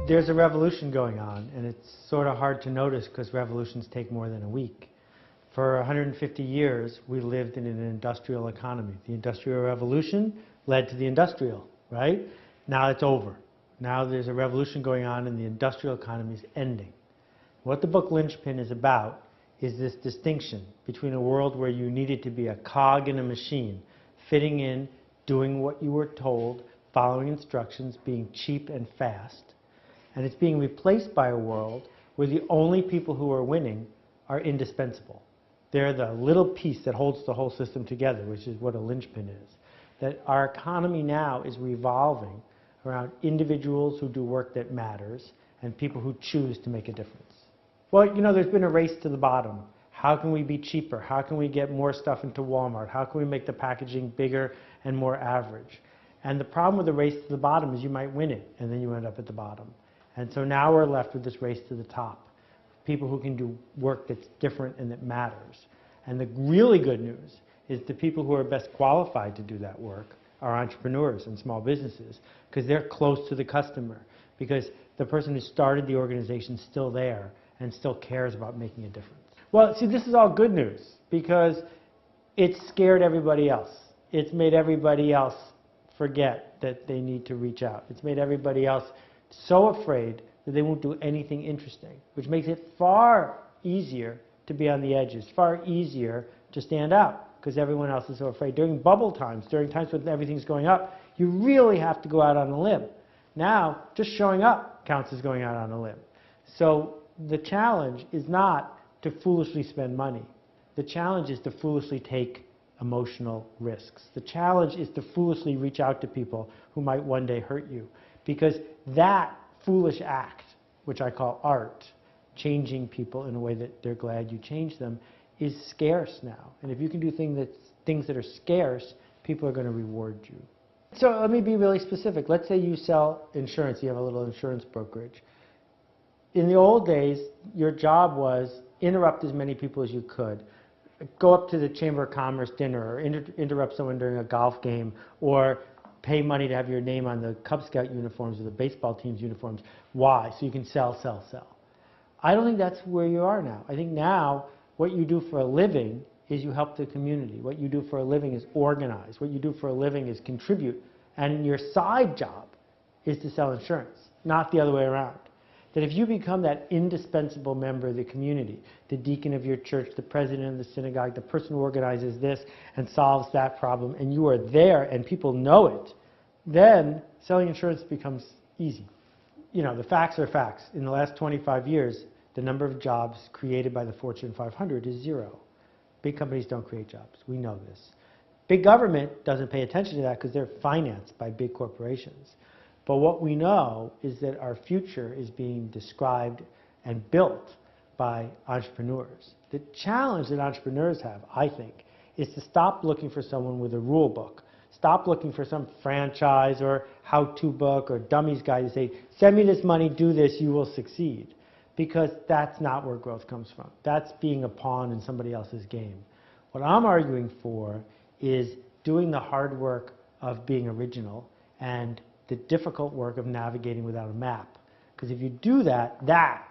There's a revolution going on, and it's sort of hard to notice because revolutions take more than a week. For 150 years, we lived in an industrial economy. The Industrial Revolution led to the industrial, right? Now it's over. Now there's a revolution going on and the industrial economy is ending. What the book Linchpin is about is this distinction between a world where you needed to be a cog in a machine, fitting in, doing what you were told, following instructions, being cheap and fast, and it's being replaced by a world where the only people who are winning are indispensable. They're the little piece that holds the whole system together, which is what a linchpin is. That our economy now is revolving around individuals who do work that matters and people who choose to make a difference. Well, you know, there's been a race to the bottom. How can we be cheaper? How can we get more stuff into Walmart? How can we make the packaging bigger and more average? And the problem with the race to the bottom is you might win it, and then you end up at the bottom. And so now we're left with this race to the top. People who can do work that's different and that matters. And the really good news is the people who are best qualified to do that work are entrepreneurs and small businesses, because they're close to the customer, because the person who started the organization is still there and still cares about making a difference. Well, see, this is all good news, because it's scared everybody else. It's made everybody else forget that they need to reach out. It's made everybody else so afraid that they won't do anything interesting, which makes it far easier to be on the edges, far easier to stand out, because everyone else is so afraid. During bubble times, during times when everything's going up, you really have to go out on a limb. Now, just showing up counts as going out on a limb. So the challenge is not to foolishly spend money. The challenge is to foolishly take emotional risks. The challenge is to foolishly reach out to people who might one day hurt you, because that foolish act, which I call art, changing people in a way that they're glad you changed them, is scarce now. And if you can do things that are scarce, people are going to reward you. So let me be really specific. Let's say you sell insurance. You have a little insurance brokerage. In the old days, your job was interrupt as many people as you could. Go up to the Chamber of Commerce dinner, or interrupt someone during a golf game, or pay money to have your name on the Cub Scout uniforms or the baseball team's uniforms. Why? So you can sell, sell, sell. I don't think that's where you are now. I think now what you do for a living is you help the community. What you do for a living is organize. What you do for a living is contribute. And your side job is to sell insurance, not the other way around. That if you become that indispensable member of the community, the deacon of your church, the president of the synagogue, the person who organizes this and solves that problem, and you are there and people know it, then selling insurance becomes easy. You know, the facts are facts. In the last 25 years, the number of jobs created by the Fortune 500 is 0. Big companies don't create jobs. We know this. Big government doesn't pay attention to that because they're financed by big corporations. But what we know is that our future is being described and built by entrepreneurs. The challenge that entrepreneurs have, I think, is to stop looking for someone with a rule book. Stop looking for some franchise or how-to book or dummy's guide to say, send me this money, do this, you will succeed. Because that's not where growth comes from. That's being a pawn in somebody else's game. What I'm arguing for is doing the hard work of being original and the difficult work of navigating without a map. Because if you do that, that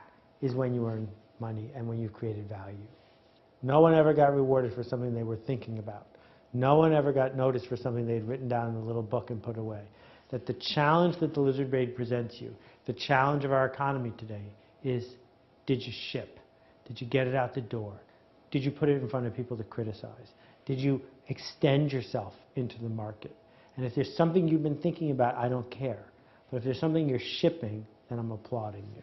is when you earn money and when you've created value. No one ever got rewarded for something they were thinking about. No one ever got noticed for something they'd written down in a little book and put away. That the challenge that the lizard brain presents you, the challenge of our economy today, is, did you ship? Did you get it out the door? Did you put it in front of people to criticize? Did you extend yourself into the market? And if there's something you've been thinking about, I don't care. But if there's something you're shipping, then I'm applauding you.